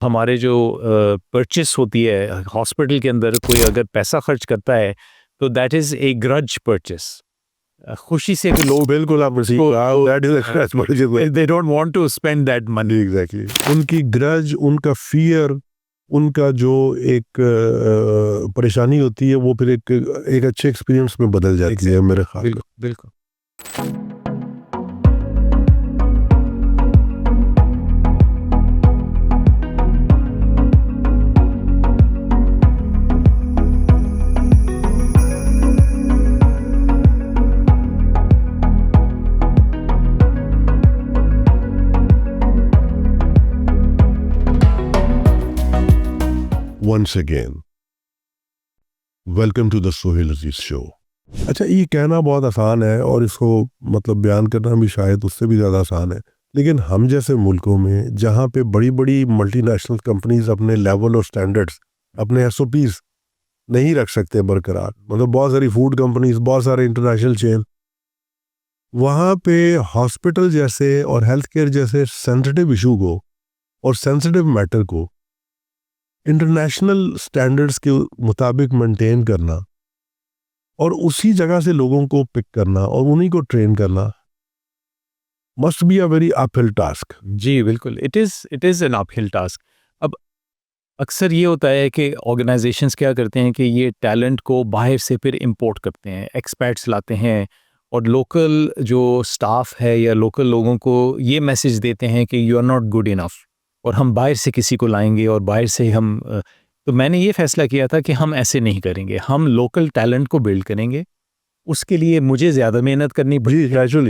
हमारे जो परचेस होती है हॉस्पिटल के अंदर, कोई अगर पैसा खर्च करता है तो that is a grudge purchase. खुशी से कि लोग बिल्कुल आपने सही कहा, that is a grudge purchase। They don't want to spend that money. Exactly, उनकी ग्रज, उनका फियर, उनका जो एक परेशानी होती है वो फिर एक अच्छे एक्सपीरियंस में बदल जाती है मेरे ख्याल में। बिल्कुल। Once again, welcome to the Sohail Aziz show. अच्छा, ये कहना बहुत आसान है और इसको मतलब बयान करना भी शायद उससे भी ज़्यादा आसान है, लेकिन हम जैसे मुल्कों में जहाँ पे बड़ी बड़ी मल्टीनेशनल कंपनीज अपने लेवल और स्टैंडर्ड्स, अपने एसओपीज नहीं रख सकते बरकरार, मतलब बहुत सारी फूड कंपनीज, बहुत सारे इंटरनेशनल चेन, वहाँ पे हॉस्पिटल जैसे और हेल्थ केयर जैसे सेंसिटिव इशू को और सेंसिटिव मैटर को इंटरनेशनल स्टैंडर्ड्स के मुताबिक मेंटेन करना और उसी जगह से लोगों को पिक करना और उन्हीं को ट्रेन करना must be a very uphill task. जी बिल्कुल, it is an uphill task. अब अक्सर ये होता है कि ऑर्गेनाइजेशंस क्या करते हैं कि ये टैलेंट को बाहर से फिर इंपोर्ट करते हैं, एक्सपर्ट्स लाते हैं और लोकल जो स्टाफ है या लोकल लोगों को ये मैसेज देते हैं कि you are not good enough और हम बाहर से किसी को लाएंगे और बाहर से हम तो मैंने ये फैसला किया था कि हम ऐसे नहीं करेंगे, हम लोकल टैलेंट को बिल्ड करेंगे। उसके लिए मुझे ज़्यादा मेहनत करनी पड़ती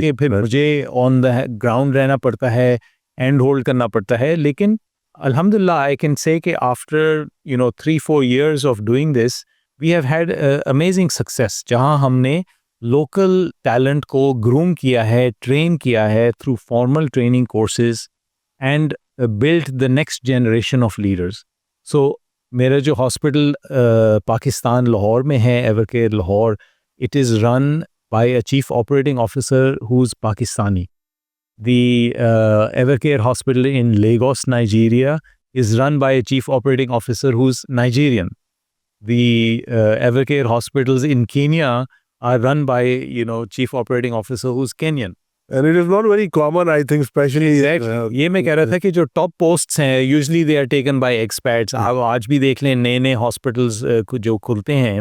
है, फिर मुझे ऑन द ग्राउंड रहना पड़ता है, हैंड होल्ड करना पड़ता है, लेकिन अल्हम्दुलिल्लाह आई कैन से कि after 3-4 years of doing this we have had amazing success, जहां हमने लोकल टैलेंट को ग्रूम किया है, ट्रेन किया है through formal training courses and built the next generation of leaders. So मेरा जो हॉस्पिटल पाकिस्तान लाहौर में है, Evercare Lahore, it is run by a chief operating officer who's Pakistani. The Evercare Hospital in Lagos, Nigeria is run by a chief operating officer who's Nigerian. The Evercare hospitals in Kenya are run by, chief operating officer who's Kenyan. And it is not very common, I think, especially ये मैं कह रहा था कि जो top posts हैं usually they are taken by experts. आप आज भी देख लें, नए नए हॉस्पिटल्स जो खुलते हैं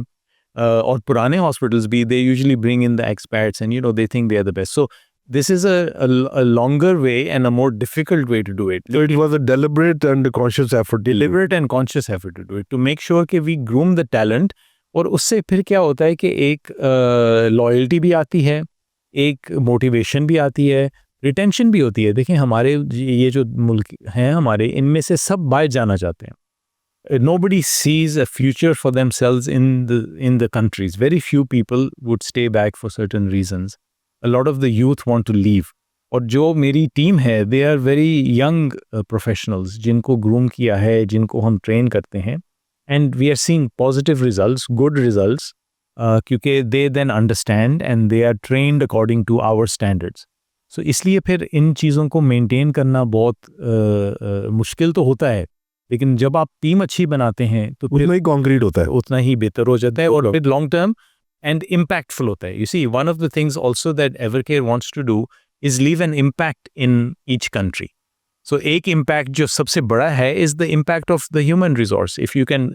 और पुराने हॉस्पिटल्स भी, they usually bring in the experts and they think they are the best. So this is a longer way and a more difficult way to do it. So it was a deliberate and conscious effort. Deliberate and conscious effort to do it, to make sure कि we groom the talent। और उससे फिर क्या होता है कि एक loyalty भी आती है, एक मोटिवेशन भी आती है, रिटेंशन भी होती है। देखिए हमारे ये जो मुल्क हैं हमारे, इनमें से सब बाहर जाना चाहते हैं। Nobody sees a future for themselves in the countries. Very few people would stay back for certain reasons. A lot of the youth want to leave. और जो मेरी टीम है, they are very young professionals जिनको groom किया है, जिनको हम train करते हैं, and we are seeing positive results, good results, क्योंकि they then understand and they are trained according to our standards. So इसलिए फिर इन चीज़ों को मेंटेन करना बहुत मुश्किल तो होता है, लेकिन जब आप टीम अच्छी बनाते हैं तो उतना ही कॉन्क्रीट होता है, उतना ही बेहतर हो जाता है और फिर लॉन्ग टर्म एंड इम्पैक्टफुल होता है। You see, one of the things also that Evercare wants to do is leave an impact in each country. So एक इम्पैक्ट जो सबसे बड़ा है is the impact of the human resource. If you can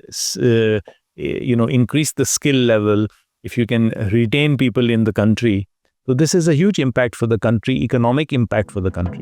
increase the skill level, if you can retain people in the country, so this is a huge impact for the country, economic impact for the country.